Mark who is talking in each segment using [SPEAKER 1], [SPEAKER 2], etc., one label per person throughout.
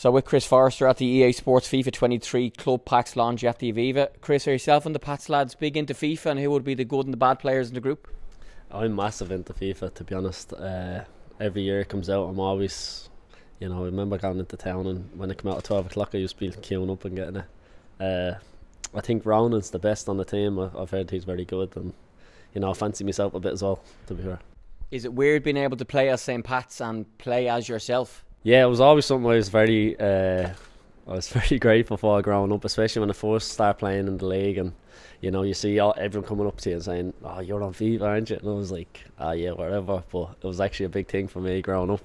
[SPEAKER 1] So with Chris Forrester at the EA Sports FIFA 23 Club Packs launch at the Aviva. Chris, are yourself and the Pats lads big into FIFA, and who would be the good and the bad players in the group?
[SPEAKER 2] I'm massive into FIFA, to be honest. Every year it comes out, I'm always, I remember going into town, and when it came out at 12 o'clock I used to be queuing up and getting it. I think Ronan's the best on the team. I've heard he's very good, and I fancy myself a bit as well, to be fair.
[SPEAKER 1] Is it weird being able to play as St. Pat's and play as yourself?
[SPEAKER 2] Yeah, it was always something I was very grateful for growing up, especially when I first started playing in the league, and you see everyone coming up to you and saying, "Oh, you're on FIFA, aren't you?" And I was like, "Ah, yeah, whatever." But it was actually a big thing for me growing up.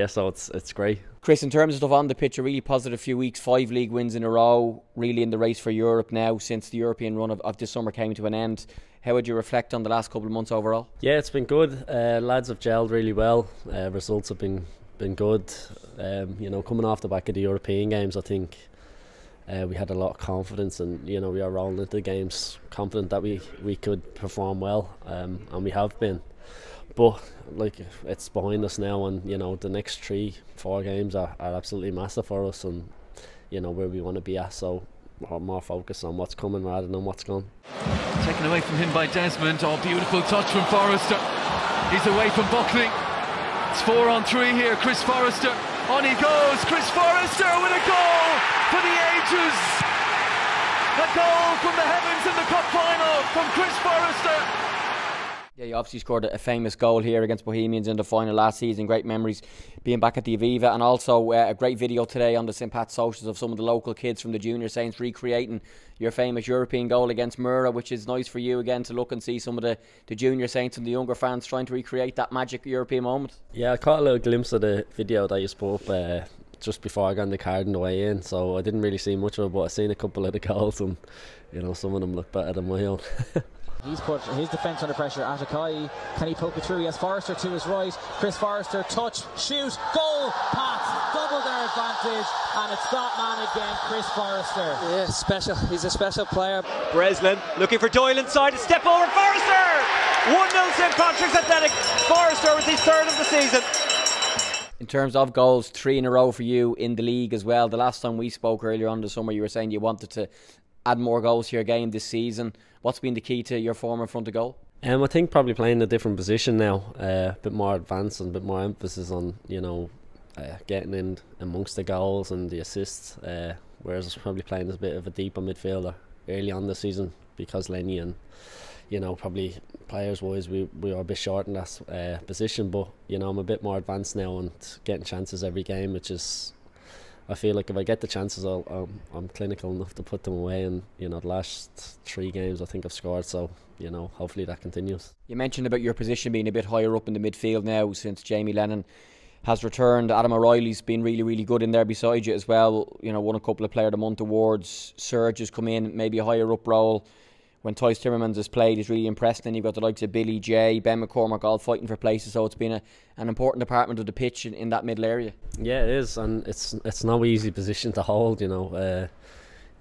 [SPEAKER 2] So it's great.
[SPEAKER 1] Chris, in terms of stuff on the pitch, a really positive few weeks, 5 league wins in a row, really in the race for Europe now since the European run of this summer came to an end. How would you reflect on the last couple of months overall?
[SPEAKER 2] Yeah, it's been good. Lads have gelled really well. Results have been good. Coming off the back of the European games, I think we had a lot of confidence, and we are rolling into the games confident that we could perform well, and we have been. But it's behind us now, and the next 3-4 games are absolutely massive for us, and where we want to be at. So we're more focused on what's coming rather than what's gone.
[SPEAKER 3] Taken away from him by Desmond. Oh, beautiful touch from Forrester. He's away from Buckley. It's 4 on 3 here. Chris Forrester. On he goes. Chris Forrester with a goal for the ages. A goal from the heavens in the cup final from Chris Forrester.
[SPEAKER 1] Yeah, you obviously scored a famous goal here against Bohemians in the final last season. Great memories being back at the Aviva, and also a great video today on the St. Pat's socials of some of the local kids from the Junior Saints recreating your famous European goal against Mura, which is nice for you again to look and see some of the Junior Saints and the younger fans trying to recreate that magic European moment. Yeah,
[SPEAKER 2] I caught a little glimpse of the video that you spoke just before I got in the card on the way in, so I didn't really see much of it, but I seen a couple of the goals, and some of them look better than my own.
[SPEAKER 4] He's put his defence under pressure. Atakai, can he poke it through? He has Forrester to his right. Chris Forrester, touch, shoot, goal, Pat, double their advantage, and it's that man again, Chris Forrester.
[SPEAKER 5] Yeah, special. He's a special player. Breslin looking for Doyle inside, a step over, Forrester! 1-0 St. Patrick's Athletic. Forrester with his 3rd of the season.
[SPEAKER 1] In terms of goals, 3 in a row for you in the league as well. The last time we spoke earlier on in the summer, you were saying you wanted to add more goals to your game this season. What's been the key to your form in front of goal?
[SPEAKER 2] I think probably playing a different position now, a bit more advanced and a bit more emphasis on getting in amongst the goals and the assists, whereas I was probably playing as a bit of a deeper midfielder early on the season because Lenny and probably players wise we were a bit short in that position, but I'm a bit more advanced now and getting chances every game, which is, I feel like if I get the chances, I'm clinical enough to put them away. And the last 3 games I think I've scored, so hopefully that continues.
[SPEAKER 1] You mentioned about your position being a bit higher up in the midfield now since Jamie Lennon has returned. Adam O'Reilly's been really good in there beside you as well. Won a couple of Player of the Month awards. Serge has come in, maybe a higher up role. When Tyce Timmermans has played, he's really impressed. Then you've got the likes of Billy J, Ben McCormack all fighting for places, so it's been an important department of the pitch in that middle area.
[SPEAKER 2] Yeah, it is, and it's no easy position to hold. You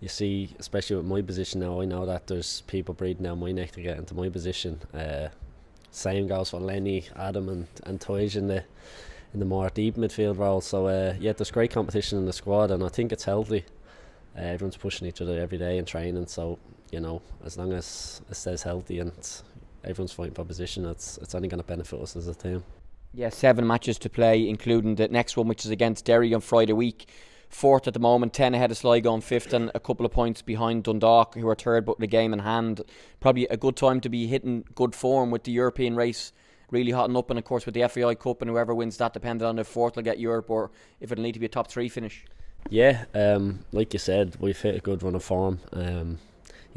[SPEAKER 2] see, especially with my position now, I know that there's people breathing down my neck to get into my position. Same goes for Lenny, Adam and Tyce in the more deep midfield role. So yeah, there's great competition in the squad, and I think it's healthy. Everyone's pushing each other every day in training, so as long as it stays healthy and everyone's fighting for position, it's only going to benefit us as a team.
[SPEAKER 1] Yeah, 7 matches to play, including the next one, which is against Derry on Friday week. 4th at the moment, 10 ahead of Sligo on 5th, and a couple of points behind Dundalk, who are 3rd but with a game in hand. Probably a good time to be hitting good form with the European race really hotting up, and of course with the FAI Cup, and whoever wins that, depending on if 4th will get Europe or if it'll need to be a top 3 finish.
[SPEAKER 2] Yeah, like you said, we've hit a good run of form.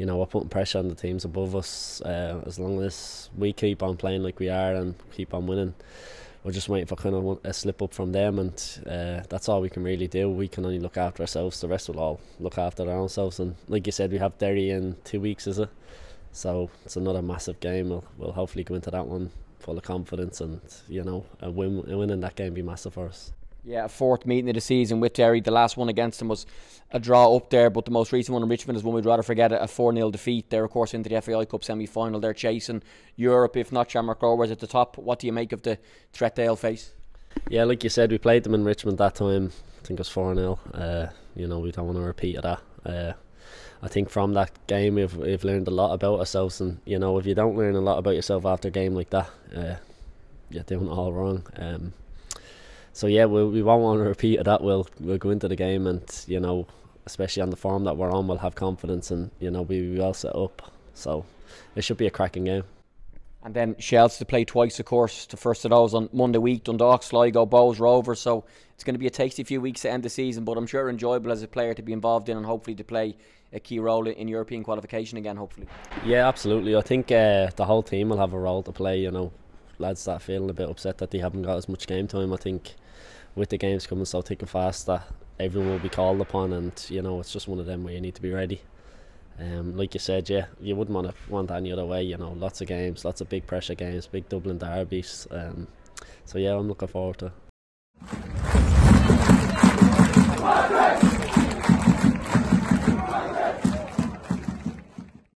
[SPEAKER 2] We're putting pressure on the teams above us. As long as we keep on playing like we are and keep on winning, we're just waiting for kind of a slip up from them, and that's all we can really do. We can only look after ourselves. The rest will all look after their own selves. And like you said, we have Derry in 2 weeks, is it? So it's another massive game. We'll hopefully go into that one full of confidence, and a win in that game be massive for us.
[SPEAKER 1] Yeah, a 4th meeting of the season with Derry. The last one against them was a draw up there, but the most recent one in Richmond is one we'd rather forget, a 4-0 defeat. They're of course into the FAI Cup semi-final. They're chasing Europe, if not Shamrock Rovers at the top. What do you make of the threat they'll face?
[SPEAKER 2] Yeah, like you said, we played them in Richmond that time. I think it was 4-0. You know, we don't want to repeat of that. I think from that game we've learned a lot about ourselves, and you know, if you don't learn a lot about yourself after a game like that, you're doing it all wrong. So yeah, we won't want to repeat of that. We'll go into the game, and you know, especially on the form that we're on, we'll have confidence, and you know, we'll be well set up. So it should be a cracking game.
[SPEAKER 1] And then Shells to play twice, of course. The first of those on Monday week, Dundalk, Sligo, Bows, Rovers. So it's going to be a tasty few weeks to end the season, but I'm sure enjoyable as a player to be involved in, and hopefully to play a key role in European qualification again, hopefully.
[SPEAKER 2] Yeah, absolutely. I think the whole team will have a role to play. You know, lads start feeling a bit upset that they haven't got as much game time. I think with the games coming so thick and fast, that everyone will be called upon, and you know, it's just one of them where you need to be ready. Like you said, yeah, you wouldn't want any other way. You know, lots of games, lots of big pressure games, big Dublin derbies. So yeah, I'm looking forward to it.